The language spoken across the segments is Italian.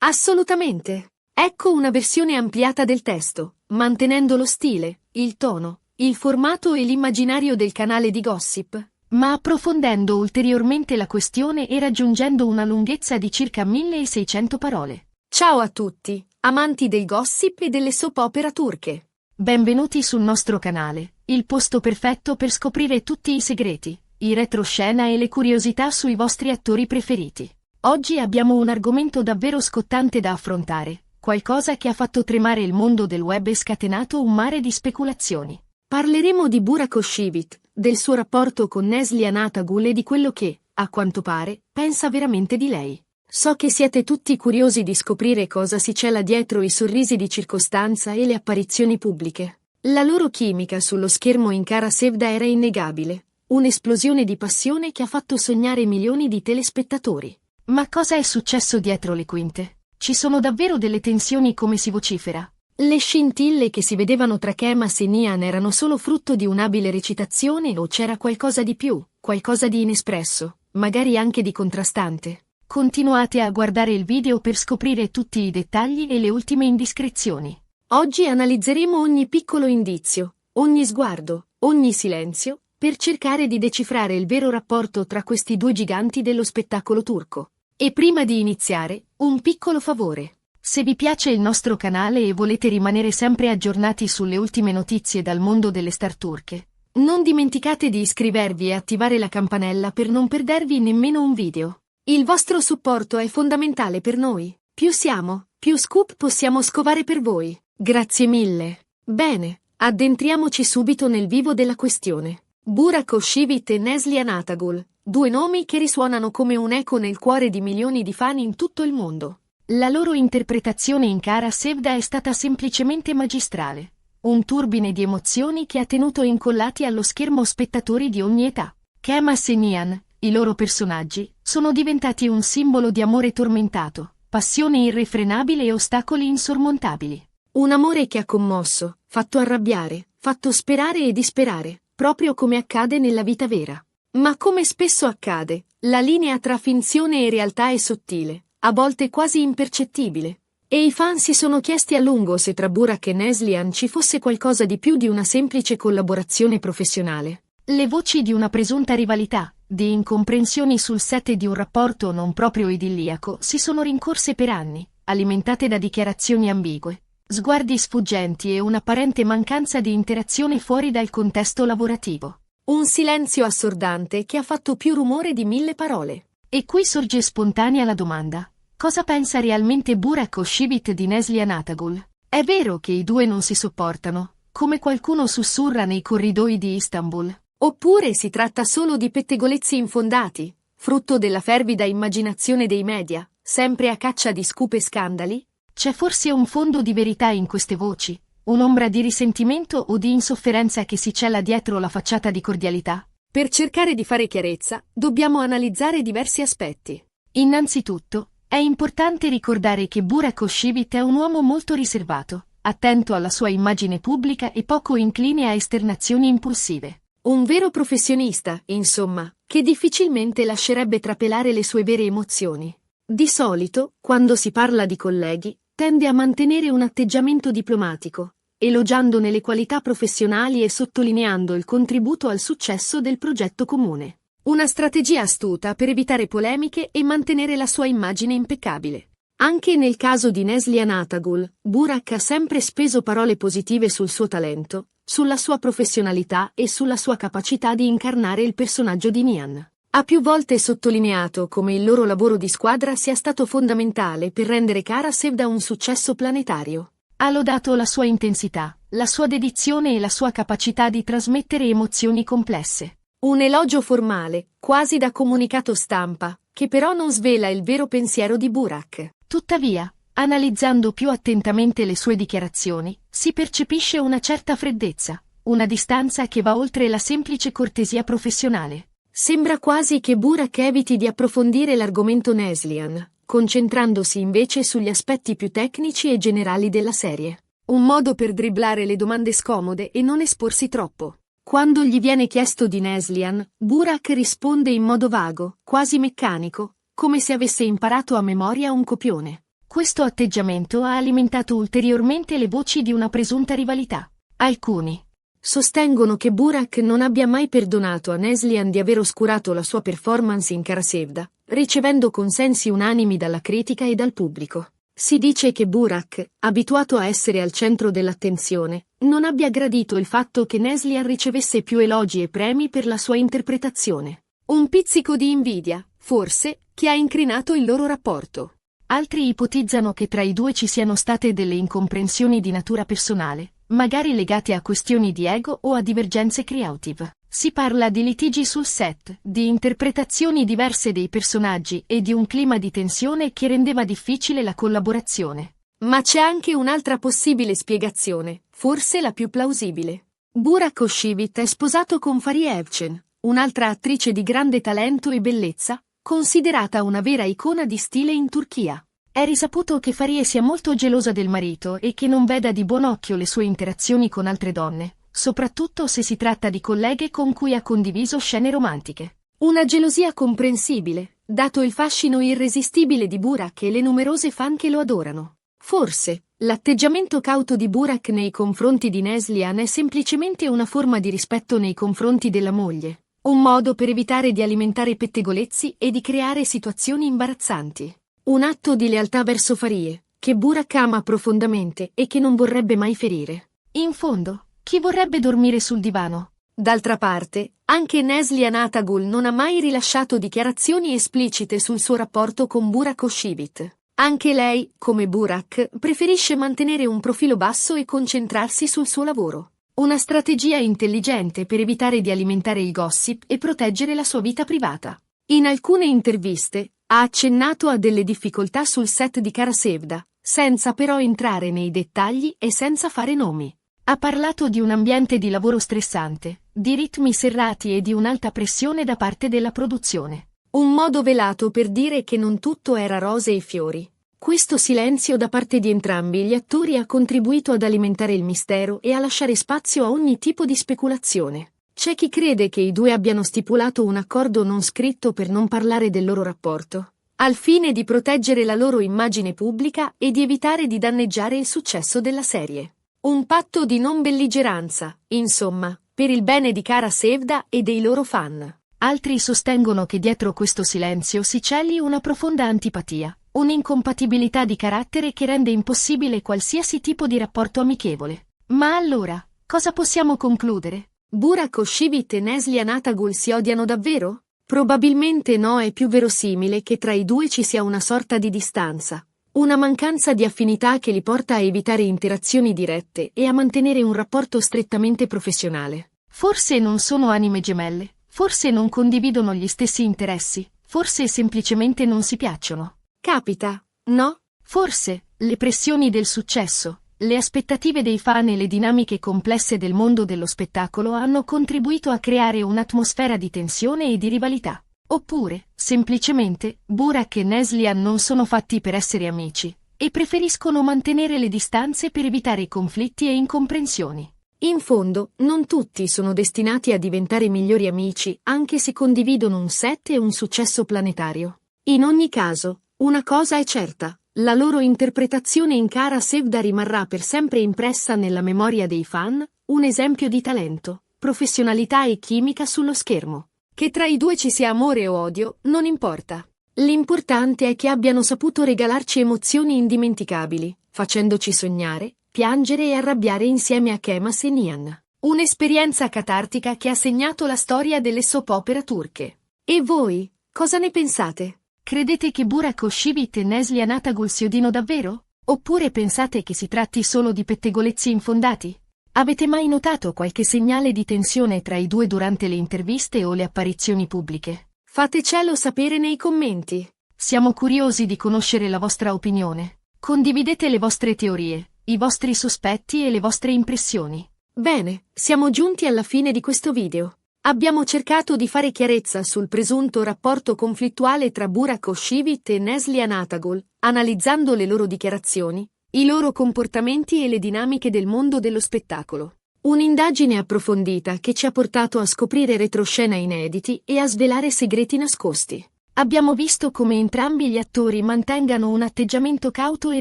Assolutamente. Ecco una versione ampliata del testo, mantenendo lo stile, il tono, il formato e l'immaginario del canale di Gossip, ma approfondendo ulteriormente la questione e raggiungendo una lunghezza di circa 1600 parole. Ciao a tutti, amanti del gossip e delle soap opera turche. Benvenuti sul nostro canale, il posto perfetto per scoprire tutti i segreti, i retroscena e le curiosità sui vostri attori preferiti. Oggi abbiamo un argomento davvero scottante da affrontare, qualcosa che ha fatto tremare il mondo del web e scatenato un mare di speculazioni. Parleremo di Burak Özçivit, del suo rapporto con Neslihan Atagul e di quello che, a quanto pare, pensa veramente di lei. So che siete tutti curiosi di scoprire cosa si cela dietro i sorrisi di circostanza e le apparizioni pubbliche. La loro chimica sullo schermo in Kara Sevda era innegabile, un'esplosione di passione che ha fatto sognare milioni di telespettatori. Ma cosa è successo dietro le quinte? Ci sono davvero delle tensioni come si vocifera? Le scintille che si vedevano tra Kemas e Nihan erano solo frutto di un'abile recitazione o c'era qualcosa di più, qualcosa di inespresso, magari anche di contrastante? Continuate a guardare il video per scoprire tutti i dettagli e le ultime indiscrezioni. Oggi analizzeremo ogni piccolo indizio, ogni sguardo, ogni silenzio, per cercare di decifrare il vero rapporto tra questi due giganti dello spettacolo turco. E prima di iniziare, un piccolo favore. Se vi piace il nostro canale e volete rimanere sempre aggiornati sulle ultime notizie dal mondo delle star turche, non dimenticate di iscrivervi e attivare la campanella per non perdervi nemmeno un video. Il vostro supporto è fondamentale per noi. Più siamo, più scoop possiamo scovare per voi. Grazie mille. Bene, addentriamoci subito nel vivo della questione. Burak Özçivit e Neslihan Atagul, due nomi che risuonano come un eco nel cuore di milioni di fan in tutto il mondo. La loro interpretazione in Kara Sevda è stata semplicemente magistrale. Un turbine di emozioni che ha tenuto incollati allo schermo spettatori di ogni età. Kemas e Nihan, i loro personaggi, sono diventati un simbolo di amore tormentato, passione irrefrenabile e ostacoli insormontabili. Un amore che ha commosso, fatto arrabbiare, fatto sperare e disperare, proprio come accade nella vita vera. Ma come spesso accade, la linea tra finzione e realtà è sottile, a volte quasi impercettibile. E i fan si sono chiesti a lungo se tra Burak e Neslihan ci fosse qualcosa di più di una semplice collaborazione professionale. Le voci di una presunta rivalità, di incomprensioni sul set e di un rapporto non proprio idilliaco si sono rincorse per anni, alimentate da dichiarazioni ambigue, sguardi sfuggenti e un'apparente mancanza di interazione fuori dal contesto lavorativo. Un silenzio assordante che ha fatto più rumore di 1000 parole. E qui sorge spontanea la domanda: cosa pensa realmente Burak Özçivit di Neslihan Atagul? È vero che i due non si sopportano, come qualcuno sussurra nei corridoi di Istanbul? Oppure si tratta solo di pettegolezzi infondati, frutto della fervida immaginazione dei media, sempre a caccia di scoop e scandali? C'è forse un fondo di verità in queste voci, un'ombra di risentimento o di insofferenza che si cela dietro la facciata di cordialità? Per cercare di fare chiarezza, dobbiamo analizzare diversi aspetti. Innanzitutto, è importante ricordare che Burak Özçivit è un uomo molto riservato, attento alla sua immagine pubblica e poco incline a esternazioni impulsive. Un vero professionista, insomma, che difficilmente lascerebbe trapelare le sue vere emozioni. Di solito, quando si parla di colleghi, tende a mantenere un atteggiamento diplomatico, elogiandone le qualità professionali e sottolineando il contributo al successo del progetto comune. Una strategia astuta per evitare polemiche e mantenere la sua immagine impeccabile. Anche nel caso di Neslihan Atagul, Burak ha sempre speso parole positive sul suo talento, sulla sua professionalità e sulla sua capacità di incarnare il personaggio di Nihan. Ha più volte sottolineato come il loro lavoro di squadra sia stato fondamentale per rendere Kara Sevda un successo planetario. Ha lodato la sua intensità, la sua dedizione e la sua capacità di trasmettere emozioni complesse. Un elogio formale, quasi da comunicato stampa, che però non svela il vero pensiero di Burak. Tuttavia, analizzando più attentamente le sue dichiarazioni, si percepisce una certa freddezza, una distanza che va oltre la semplice cortesia professionale. Sembra quasi che Burak eviti di approfondire l'argomento Neslihan, concentrandosi invece sugli aspetti più tecnici e generali della serie. Un modo per dribblare le domande scomode e non esporsi troppo. Quando gli viene chiesto di Neslihan, Burak risponde in modo vago, quasi meccanico, come se avesse imparato a memoria un copione. Questo atteggiamento ha alimentato ulteriormente le voci di una presunta rivalità. Alcuni sostengono che Burak non abbia mai perdonato a Neslihan di aver oscurato la sua performance in Kara Sevda, ricevendo consensi unanimi dalla critica e dal pubblico. Si dice che Burak, abituato a essere al centro dell'attenzione, non abbia gradito il fatto che Neslihan ricevesse più elogi e premi per la sua interpretazione. Un pizzico di invidia, forse, che ha incrinato il loro rapporto. Altri ipotizzano che tra i due ci siano state delle incomprensioni di natura personale, magari legate a questioni di ego o a divergenze creative. Si parla di litigi sul set, di interpretazioni diverse dei personaggi e di un clima di tensione che rendeva difficile la collaborazione. Ma c'è anche un'altra possibile spiegazione, forse la più plausibile. Burak Özçivit è sposato con Fariye Evcen, un'altra attrice di grande talento e bellezza, considerata una vera icona di stile in Turchia. È risaputo che Fariye sia molto gelosa del marito e che non veda di buon occhio le sue interazioni con altre donne, soprattutto se si tratta di colleghe con cui ha condiviso scene romantiche. Una gelosia comprensibile, dato il fascino irresistibile di Burak e le numerose fan che lo adorano. Forse, l'atteggiamento cauto di Burak nei confronti di Neslihan è semplicemente una forma di rispetto nei confronti della moglie, un modo per evitare di alimentare pettegolezzi e di creare situazioni imbarazzanti. Un atto di lealtà verso Fariye, che Burak ama profondamente e che non vorrebbe mai ferire. In fondo, chi vorrebbe dormire sul divano? D'altra parte, anche Neslihan Atagul non ha mai rilasciato dichiarazioni esplicite sul suo rapporto con Burak Özçivit. Anche lei, come Burak, preferisce mantenere un profilo basso e concentrarsi sul suo lavoro. Una strategia intelligente per evitare di alimentare il gossip e proteggere la sua vita privata. In alcune interviste, ha accennato a delle difficoltà sul set di Kara Sevda, senza però entrare nei dettagli e senza fare nomi. Ha parlato di un ambiente di lavoro stressante, di ritmi serrati e di un'alta pressione da parte della produzione. Un modo velato per dire che non tutto era rose e fiori. Questo silenzio da parte di entrambi gli attori ha contribuito ad alimentare il mistero e a lasciare spazio a ogni tipo di speculazione. C'è chi crede che i due abbiano stipulato un accordo non scritto per non parlare del loro rapporto, al fine di proteggere la loro immagine pubblica e di evitare di danneggiare il successo della serie. Un patto di non belligeranza, insomma, per il bene di Kara Sevda e dei loro fan. Altri sostengono che dietro questo silenzio si celi una profonda antipatia, un'incompatibilità di carattere che rende impossibile qualsiasi tipo di rapporto amichevole. Ma allora, cosa possiamo concludere? Burak Özçivit e Neslihan Atagul si odiano davvero? Probabilmente no, è più verosimile che tra i due ci sia una sorta di distanza, una mancanza di affinità che li porta a evitare interazioni dirette e a mantenere un rapporto strettamente professionale. Forse non sono anime gemelle, forse non condividono gli stessi interessi, forse semplicemente non si piacciono. Capita, no? Forse, le pressioni del successo, le aspettative dei fan e le dinamiche complesse del mondo dello spettacolo hanno contribuito a creare un'atmosfera di tensione e di rivalità. Oppure, semplicemente, Burak e Neslihan non sono fatti per essere amici, e preferiscono mantenere le distanze per evitare conflitti e incomprensioni. In fondo, non tutti sono destinati a diventare migliori amici, anche se condividono un set e un successo planetario. In ogni caso, una cosa è certa. La loro interpretazione in Kara Sevda rimarrà per sempre impressa nella memoria dei fan, un esempio di talento, professionalità e chimica sullo schermo. Che tra i due ci sia amore o odio, non importa. L'importante è che abbiano saputo regalarci emozioni indimenticabili, facendoci sognare, piangere e arrabbiare insieme a Kemas e Nihan. Un'esperienza catartica che ha segnato la storia delle soap opera turche. E voi, cosa ne pensate? Credete che Burak Özçivit e Neslihan Atagul si odino davvero? Oppure pensate che si tratti solo di pettegolezzi infondati? Avete mai notato qualche segnale di tensione tra i due durante le interviste o le apparizioni pubbliche? Fatecelo sapere nei commenti. Siamo curiosi di conoscere la vostra opinione. Condividete le vostre teorie, i vostri sospetti e le vostre impressioni. Bene, siamo giunti alla fine di questo video. Abbiamo cercato di fare chiarezza sul presunto rapporto conflittuale tra Burak Özçivit e Neslihan Atagul, analizzando le loro dichiarazioni, i loro comportamenti e le dinamiche del mondo dello spettacolo. Un'indagine approfondita che ci ha portato a scoprire retroscena inediti e a svelare segreti nascosti. Abbiamo visto come entrambi gli attori mantengano un atteggiamento cauto e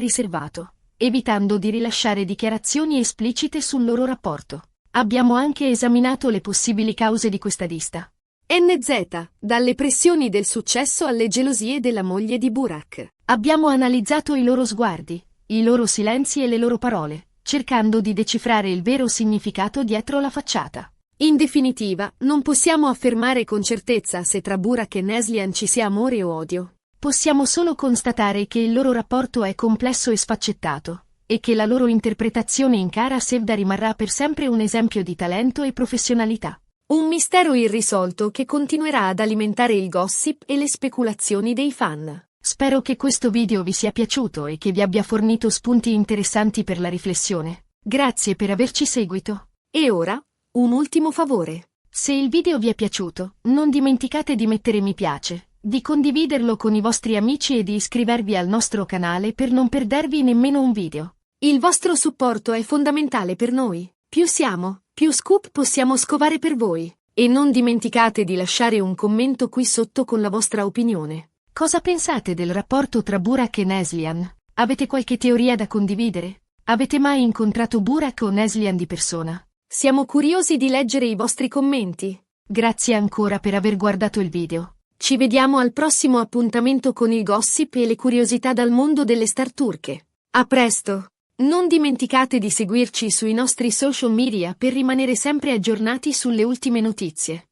riservato, evitando di rilasciare dichiarazioni esplicite sul loro rapporto. Abbiamo anche esaminato le possibili cause di questa dista. NZ, dalle pressioni del successo alle gelosie della moglie di Burak. Abbiamo analizzato i loro sguardi, i loro silenzi e le loro parole, cercando di decifrare il vero significato dietro la facciata. In definitiva, non possiamo affermare con certezza se tra Burak e Neslihan ci sia amore o odio. Possiamo solo constatare che il loro rapporto è complesso e sfaccettato, e che la loro interpretazione in Kara Sevda rimarrà per sempre un esempio di talento e professionalità. Un mistero irrisolto che continuerà ad alimentare il gossip e le speculazioni dei fan. Spero che questo video vi sia piaciuto e che vi abbia fornito spunti interessanti per la riflessione. Grazie per averci seguito. E ora, un ultimo favore. Se il video vi è piaciuto, non dimenticate di mettere mi piace, di condividerlo con i vostri amici e di iscrivervi al nostro canale per non perdervi nemmeno un video. Il vostro supporto è fondamentale per noi. Più siamo, più scoop possiamo scovare per voi. E non dimenticate di lasciare un commento qui sotto con la vostra opinione. Cosa pensate del rapporto tra Burak e Neslihan? Avete qualche teoria da condividere? Avete mai incontrato Burak o Neslihan di persona? Siamo curiosi di leggere i vostri commenti. Grazie ancora per aver guardato il video. Ci vediamo al prossimo appuntamento con il gossip e le curiosità dal mondo delle star turche. A presto! Non dimenticate di seguirci sui nostri social media per rimanere sempre aggiornati sulle ultime notizie.